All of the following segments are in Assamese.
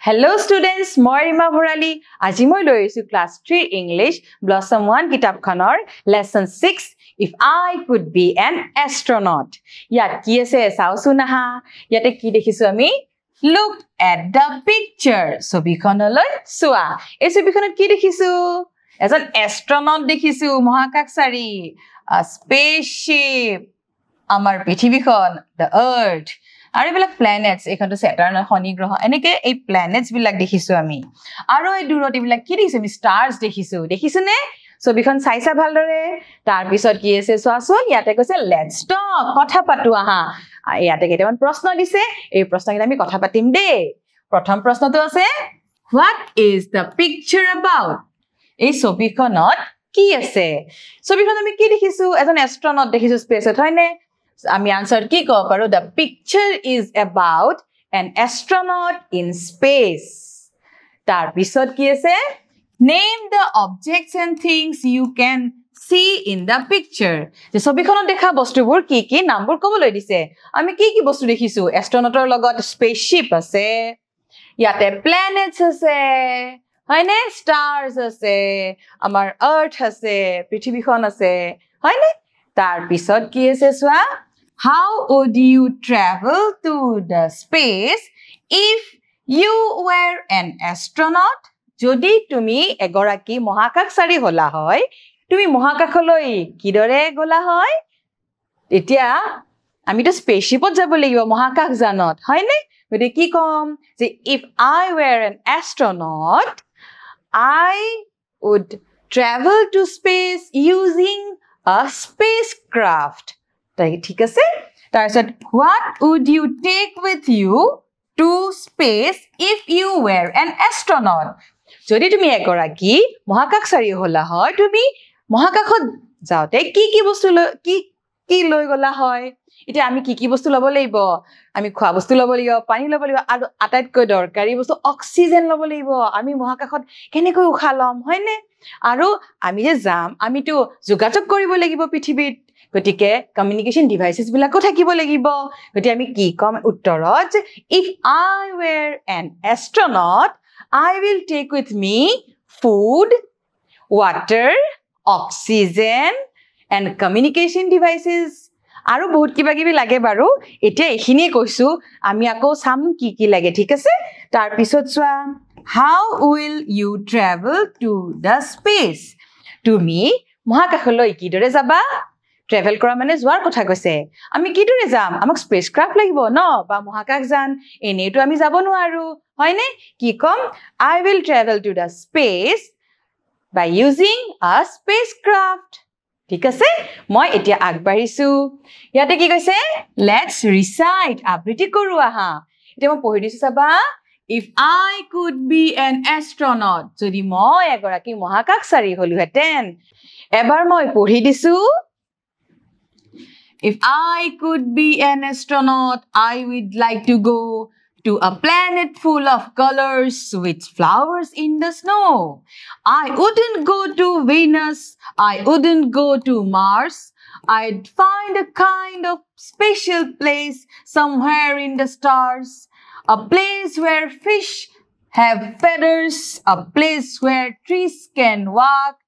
Hello students, মই ৰিমা ভৰালী আজি মই লৈ আহিছো class 3 English Blossom 1 কিতাপখনৰ lesson 6 If I could be an astronaut ইয়াত কি আছে চাওচোন আহা ইয়াতে কি দেখিছো আমি Look at the picture ছবিখনলৈ চোৱা এই ছবিখনত কি দেখিছো এজন astronaut দেখিছো মহাকাশচাৰী a spaceship আমাৰ পৃথিৱীখন the earth আৰু এইবিলাক প্ল্যানেটস এখনটো স্যাটাৰ্ন শনি গ্ৰহ এনেকে এই প্ল্যানেটস বিলাক দেখিছো আমি আৰু এই দূৰত এইবিলাক কি দেখিছো আমি স্টাৰ্স দেখিছো নে ছবিখন চাইছা ভালদৰে তাৰ পিছত কি আছে চোৱাচোন ইয়াতে কৈছে লেটস টক কথা পাতু আহা ইয়াতে কেইটামান প্ৰশ্ন দিছে এই প্ৰশ্নকেইটা আমি কথা পাতিম দে প্ৰথম প্ৰশ্নটো আছে what is the picture about এই ছবিখনত কি আছে ছবিখনত আমি কি দেখিছো এজন এস্ট্ৰনট দেখিছো স্পেচত হয়নে আমি আনসাৰ কি কব পাৰো the picture is about an astronaut in space তাৰ পিছত কি আছে name the objects and things you can see in the picture যে ছবিখনত দেখা বস্তুবোৰ কি নামবোৰ কবলৈ দিছে আমি কি বস্তু দেখিছো এস্ট্ৰনটৰ লগত স্পেসশিপ আছে ইয়াতে প্ল্যানেটস আছে হয়নে স্টাৰ্স আছে আমাৰ আৰ্থ আছে পৃথিৱীখন আছে হয়নে তাৰ পিছত কি আছে সোৱা How would you travel to the space if you were an astronaut? যদি তুমি এগৰাকী মহাকাশচাৰী হলা হয় তুমি মহাকাশলৈ কিদৰে গলা হয় এতিয়া আমি তো স্পেসশিপত যাব লাগিব মহাকাশযানত হয়নে গতি কি কম যে if I were an astronaut I would travel to space using a spacecraft ঠিক আছে তাৰপিছত what would you take with you to space if you were an astronaut যদি তুমি এগৰাকী মহাকাশচাৰী হলা হয় তুমি মহাকাশত যাওতে কি বস্তু কি লৈ গলা হয় এতিয়া আমি কি বস্তু লব লাগিব আমি খোৱা বস্তু লব লাগিব পানী লব লাগিব আৰু আটাইতকৈ দৰকাৰী বস্তু অক্সিজেন লব লাগিব আমি মহাকাশত কেনেকৈ উশাহ লম হয়নে আৰু আমি যে যাম আমিতো যোগাযোগ কৰিব লাগিব পৃথিৱীত গতিকে কমিউনিকেশন ডিভাইসেস বিলাকো থাকিব লাগিব গতি আমি কি কম উত্তৰত if I were an astronaut I will take with me food water oxygen and communication devices আৰু বহুত কিবা কিবি লাগে বাৰু এতিয়া এখিনিয়ে কৈছো আমি আকৌ সাম কি লাগে ঠিক আছে তাৰ পিছত সোৱা how will you travel to the space তুমি মহাকাশলৈ কিদৰে যাবা ট্ৰেভেল কৰা মানে যোৱাৰ কথা কৈছে আমি কিদৰে যাম আমাক স্পেসক্ৰাফ্ট লাগিব ন বা মহাকাশযান এনেটো আমি যাব নোৱাৰো হয়নে কি কম I will travel to the space by using a spacecraft ঠিক আছে মই এতিয়া আগবাঢ়িছো ইয়াতে কি কৈছে let's recite আবৃত্তি কৰো আহা এতিয়া মই পঢ়ি দিছো চাবা if I could be an astronaut যদি মই এগৰাকী মহাকাশচাৰী হলোহেতেন এবাৰ মই পঢ়ি দিছো If I could be an astronaut, I would like to go to a planet full of colors with flowers in the snow. I wouldn't go to Venus. I wouldn't go to Mars. I'd find a kind of special place somewhere in the stars. A place where fish have feathers. A place where trees can walk.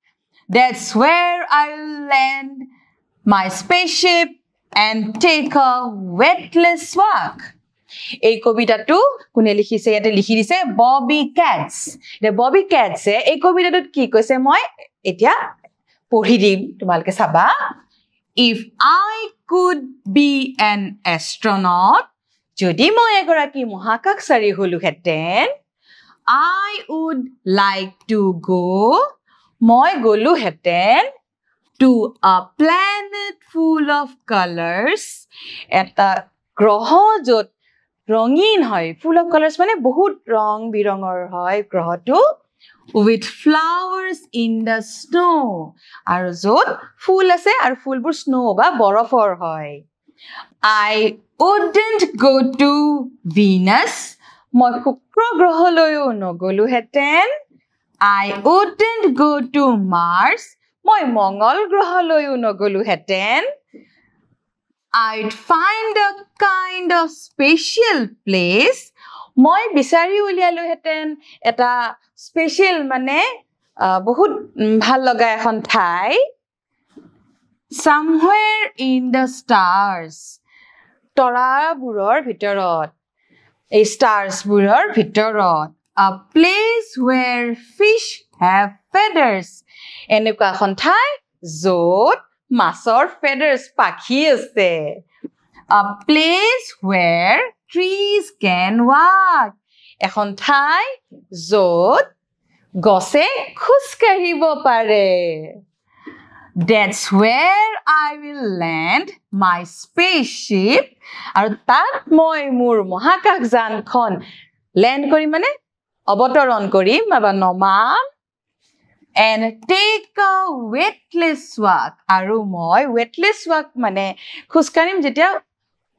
That's where I'll land my spaceship and take a weightless walk. এই কবিতাটো কোনে লিখিছে ইয়াতে লিখি দিছে ববি ক্যাটস দে ববি ক্যাটস এই কবিতাটোত কি কৈছে মই এতিয়া পঢ়ি দিম তোমালকে চাবা if I could be an astronaut যদি মই এগৰাকী মহাকাশচাৰী হলোহেতেন I would like to go মই গলোহেতেন to a planet full of colors eta groho jot rongin hoy full of colors mane bahut rong birongor hoy groho tu with flowers in the snow aru jot full ase aru full bur snow ba borofor hoy I wouldn't go to Venus moi shukra groho loyo nogolu heten I wouldn't go to Mars মই মঙ্গল গ্ৰহলৈও নগলু হেতেন I'd find a kind of special place মই বিচাৰি উলিয়ালো হেতেন এটা স্পেশাল মানে বহুত ভাল লগা এখন ঠাই somewhere in the stars তৰাবোৰৰ ভিতৰত এই starsবোৰৰ ভিতৰত a place where fish have feathers এনেকুৱা এখন ঠাই য'ত মাছৰ feathers পাখি আছে a place where trees can walk এখন ঠাই য'ত গছে খোজ কাঢ়িব পাৰে That's where I will land my spaceship আৰু তাত মই মোৰ মহাকাশযানখন ল্যান্ড কৰি মানে অৱতৰণ কৰিম বা নমাম and take a weightless walk আৰু মই weightless walk মানে খোজ কাঢ়িম যেতিয়া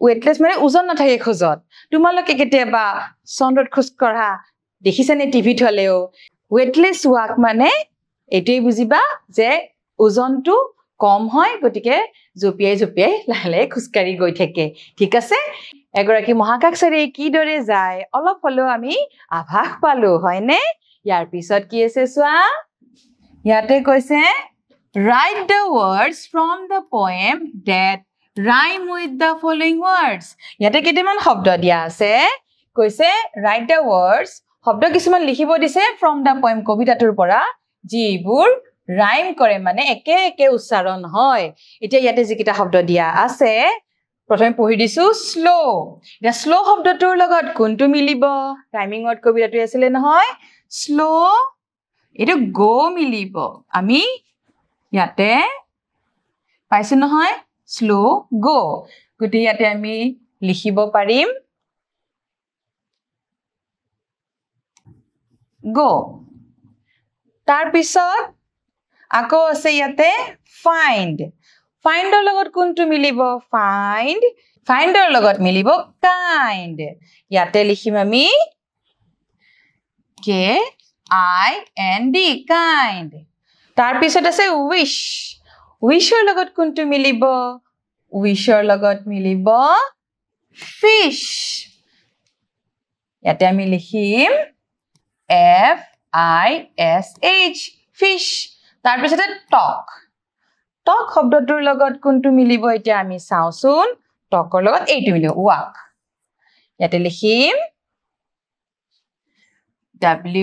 weightless মানে ওজন নাথাকে খোজত তোমালোকে কেতিয়াবা চন্দ্ৰত খোজ কাঢ়া দেখিছানে টিভিত হলেও weightless walk মানে এটাই বুজিবা যে ওজনটো কম হয় গটিকে জপিয়াই লাহে খুস্কাৰি গৈ থাকে ঠিক আছে এগৰাকী মহাকাশচাৰী কি দৰে যায় অলপ হলো আমি আভাস পালো হয়নে ইয়াৰ পিছত কি আছে সোৱা ইয়াতে কৈছে write the words from the poem that rhyme with the following words ইয়াতে কেইটামান শব্দ দিয়া আছে কৈছে write the words শব্দ কিছুমান লিখিব দিছে from the poem কবিতাটোৰ পৰা যিবোৰ ৰাইম কৰে মানে একে একে উচ্চাৰণ হয় এতিয়া ইয়াতে যিকিটা শব্দ দিয়া আছে প্ৰথমে পঢ়ি দিছো স্লো এটা স্লো শব্দটোৰ লগত কোনটো মিলিব রাইমিং ওয়ার্ড কবিতাটো আছিল নহয় স্লো এটা গো মিলিব আমি ইয়াতে পাইছো নহয় স্লো গো গতি ইয়াতে আমি লিখিব পাৰিম গো তাৰ পিছত আকৌ আছে ইয়াতে find ৰ লগত কোনটো মিলিব find ৰ লগত মিলিব kind ইয়াতে লিখিম আমি k I n d kind তাৰ পিছত আছে wish ৰ লগত কোনটো মিলিব wish ৰ লগত মিলিব fish ইয়াতে আমি লিখিম f I s h fish তাৰ পিছতে টক শব্দটোৰ লগত কোনটো মিলিব এতিয়া আমি চাওচোন টকৰ লগত এইটো মিলিব walk ইয়াতে লিখিম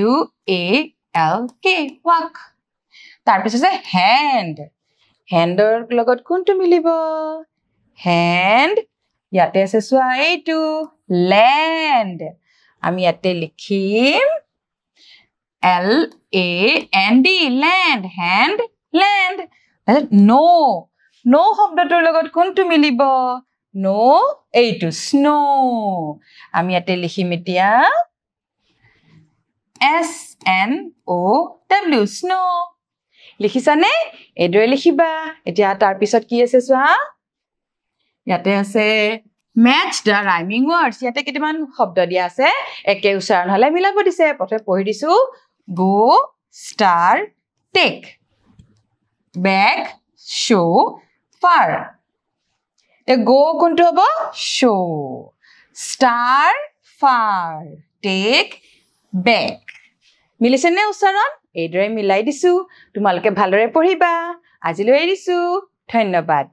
w a l k walk তাৰ পিছতে handৰ লগত কোনটো মিলিব hand ইয়াতে আছে সোৱা এইটো land আমি ইয়াতে লিখিম L A N D land hand land no শব্দটোৰ লগত কোনটো মিলিব no এইটো snow আমি ইয়াতে লিখিম এতিয়া S N O W snow লিখিছানে এদৰে লিখিবা এতিয়া তাৰ পিছত কি আছে সোৱা ইয়াতে আছে match the rhyming words ইয়াতে কেইটামান শব্দ দিয়া আছে একে উচ্চাৰণ হলে মিলাব দিছে প্ৰথমে পঢ়ি দিছো go star take back show far তে go কোনটো হ'ব show star far take back মিলিছে নে উচ্চাৰণ এইদৰে মিলাই দিছো তোমালোকে ভালদৰে পঢ়িবা আজিলৈ এৰিছো ধন্যবাদ